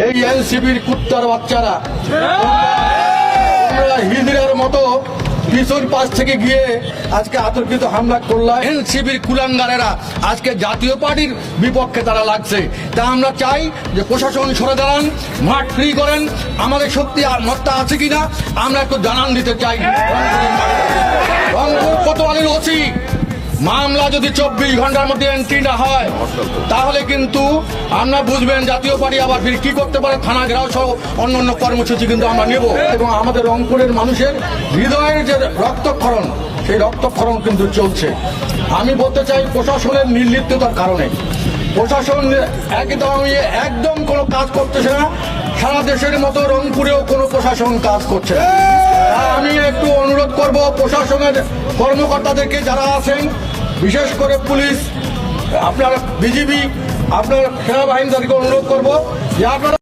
এই এনসিপির কুত্তার বাচ্চারা হিজড়ার মতো পিছন পাশ থেকে গিয়ে আজকে আতর্কিত হামলা করলা। এনসিপির কুলাঙ্গারেরা আজকে জাতীয় পার্টির বিপক্ষে তারা লাগছে। তা আমরা চাই যে প্রশাসন সরে দাঁড়ান, মাঠ ফ্রি করেন। আমাদের শক্তি আর মত্তা আছে কিনা আমরা একটু জানান দিতে চাই। রংপুর কোতোয়ালির ওসি মামলা যদি 24 ঘন্টার মধ্যে এন্ট্রি না হয় তাহলে কিন্তু আমরা বুঝবেন জাতীয় পার্টি আবার কি করতে পারে। থানা ঘেরাও সহ অন্যান্য কর্মসূচি কিন্তু আমরা নেব এবং আমাদের রংপুরের মানুষের হৃদয়ের যে রক্তক্ষরণ সেই রক্তক্ষরণ কিন্তু চলছে। আমি বলতে চাই প্রশাসনের নির্লিপ্ততার কারণে প্রশাসন একদম কোনো কাজ করতেছে না। সারা দেশের মতো রংপুরেও কোনো প্রশাসন কাজ করছে না। আমি একটু অনুরোধ করব প্রশাসনের কর্মকর্তাদেরকে যারা আছেন, বিশেষ করে পুলিশ, আপনার বিজিবি, আপনার সেনাবাহিনীদেরকে অনুরোধ করব যে আপনারা